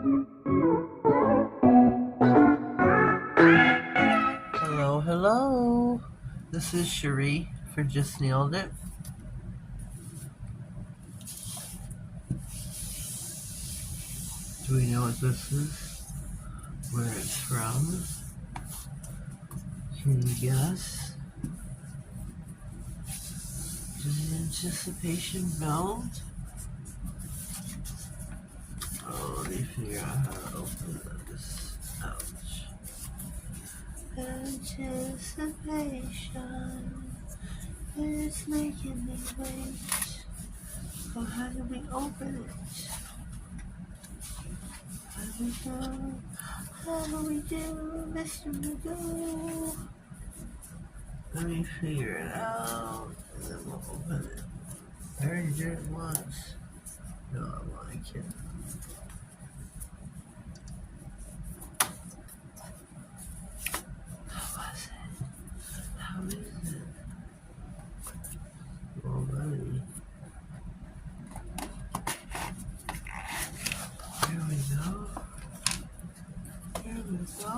Hello, hello. This is Cherie for Just.nailedit. Do we know what this is? Where it's from? Can you guess? Does the anticipation build? Oh, let me figure out how to open this. Ouch. Anticipation is making me wait. Oh, how do we open it? How do we do? How do we do, Mr. Magoo? Let me figure it out, and then we'll open it. I already did it once. No, I'm only kidding. How was it? How is it? Well, buddy. Here we go. Here we go.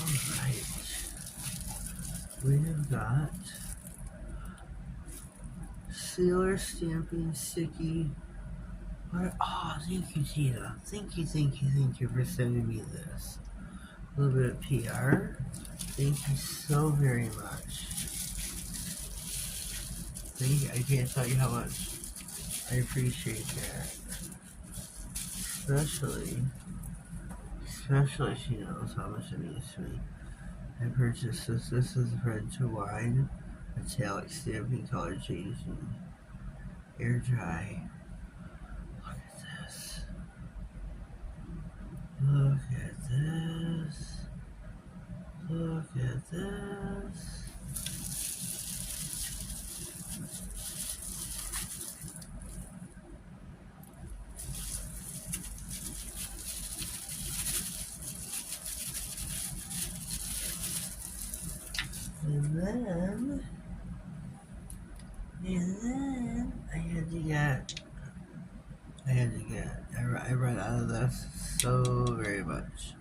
Alright. We have got sealer, stamping, sticky. Oh, thank you, Tina. Thank you for sending me this. A little bit of PR. Thank you so very much. Thank you. I can't tell you how much I appreciate that. Especially she knows how much it means to me. I purchased this. This is red to wine, metallic stamping, color changing, air dry. Look at this. Look at this. Look at this. And then I run out of this so very much.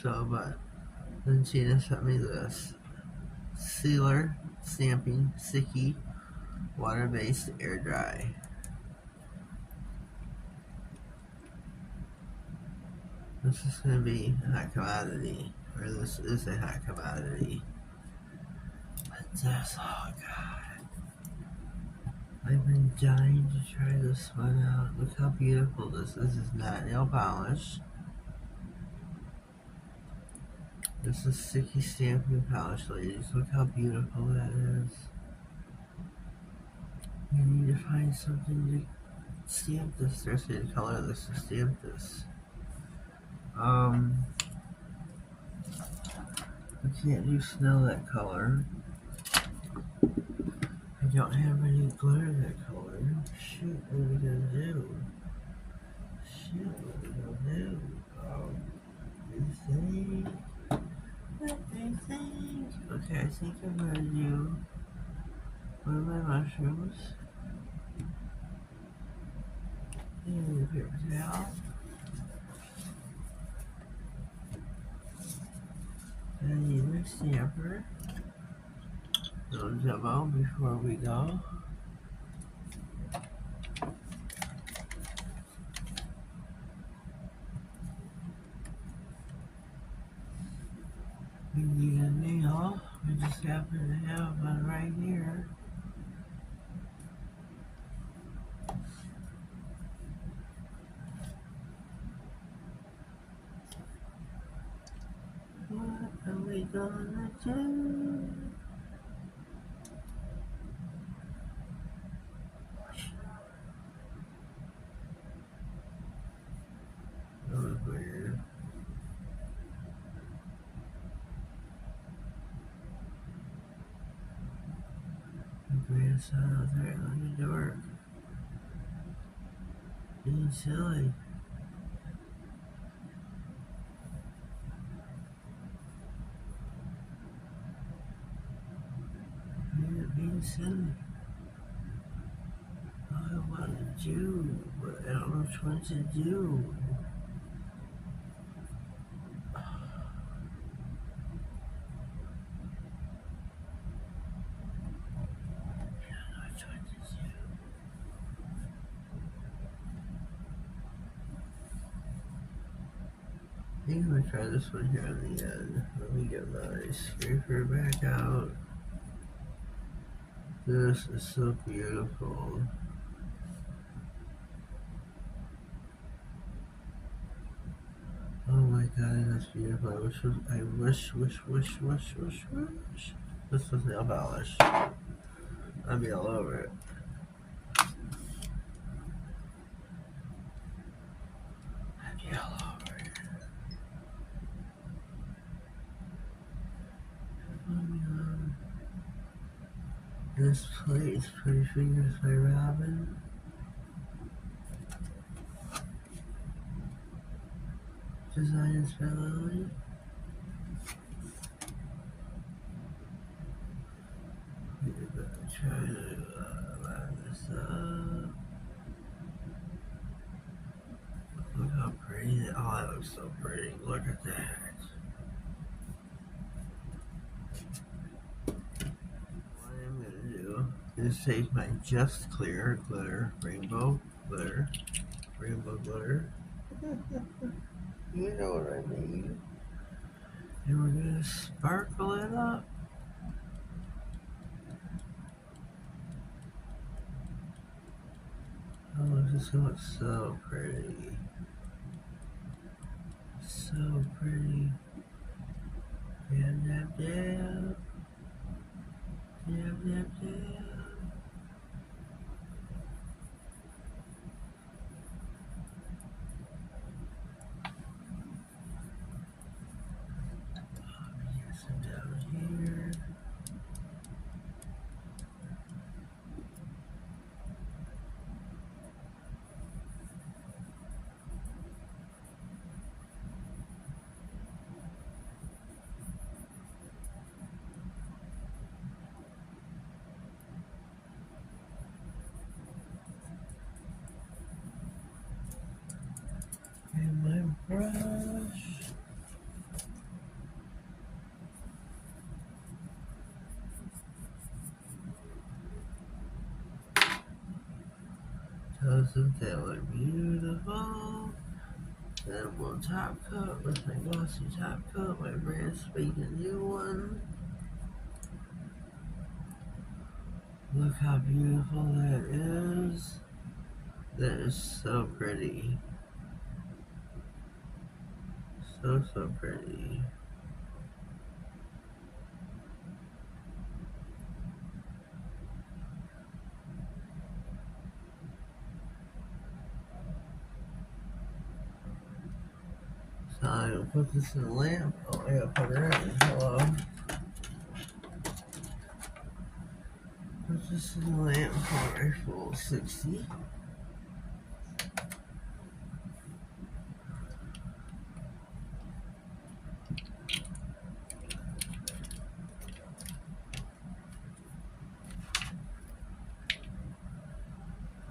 But then Tina sent me this sealer, stamping, sticky, water-based, air dry. This is gonna be a hot commodity, or this is a hot commodity. But this, oh god, I've been dying to try this one out. Look how beautiful this is. This is not nail polish. This is sticky stamping polish, ladies. Look how beautiful that is. You need to find something to stamp this. There's the color of this to stamp this. I can't do snow that color. I don't have any glitter that color. Shoot, what are we gonna do? What do you think? Okay, I think I'm gonna do one of my mushrooms. And a paper towel. I need my stamper. Little demo before we go. We need a nail. We just happen to have one right here. What are we gonna do? That was weird. grandson out there looking to work. Being silly. Being silly. I want to do, but I don't know which one to do. I think I'm gonna try this one here on the end. Let me get my scraper back out. This is so beautiful. Oh my god, that's beautiful. I wish. This was nail polish. I'd be all over it. I'd be all over it. This plate is Pretty Fingers by Robin. Designs by Lily. Try to line this up. Look how pretty that. Oh, that looks so pretty. Look at that. What I'm gonna do is take my Just Clear glitter, rainbow glitter. You know what I mean. And we're gonna sparkle it up. Oh, this looks so pretty. So pretty. Dab, dab, dab. Dab, dab, dab. Get some down here. And my brush. Toes and tail are beautiful. Then we'll top coat with my glossy top coat, my brand spanking new one. Look how beautiful that is. That is so pretty. So pretty. So I'm gonna put this in the lamp. Oh, I gotta put her in. Hello. Put this in the lamp for a full 60.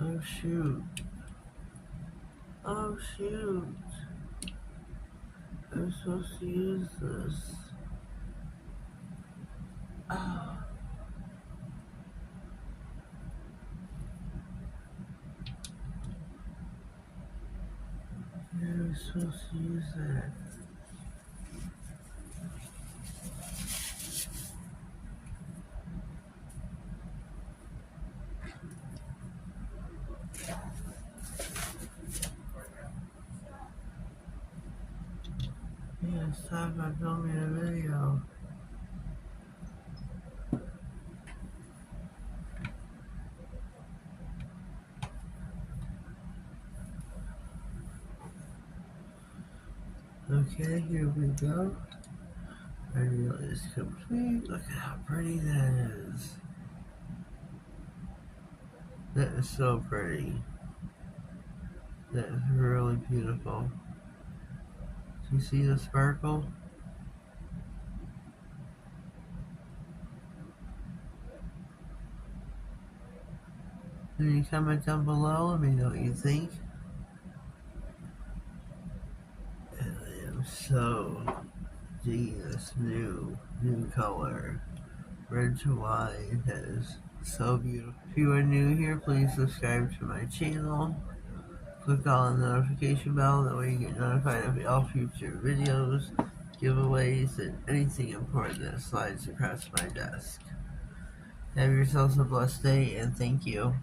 Oh shoot. Oh shoot. I'm supposed to use this. Oh. Yeah, I'm supposed to use that. Yeah, stop about filming a video. Okay, here we go. Our reel is complete. Look at how pretty that is. That is so pretty. That is really beautiful. Do you see the sparkle? Can you comment down below? Let me know what you think. And I am so digging this new color. Red to white. That is so beautiful. If you are new here, please subscribe to my channel. Click on the notification bell, that way you get notified of all future videos, giveaways, and anything important that slides across my desk. Have yourselves a blessed day, and thank you.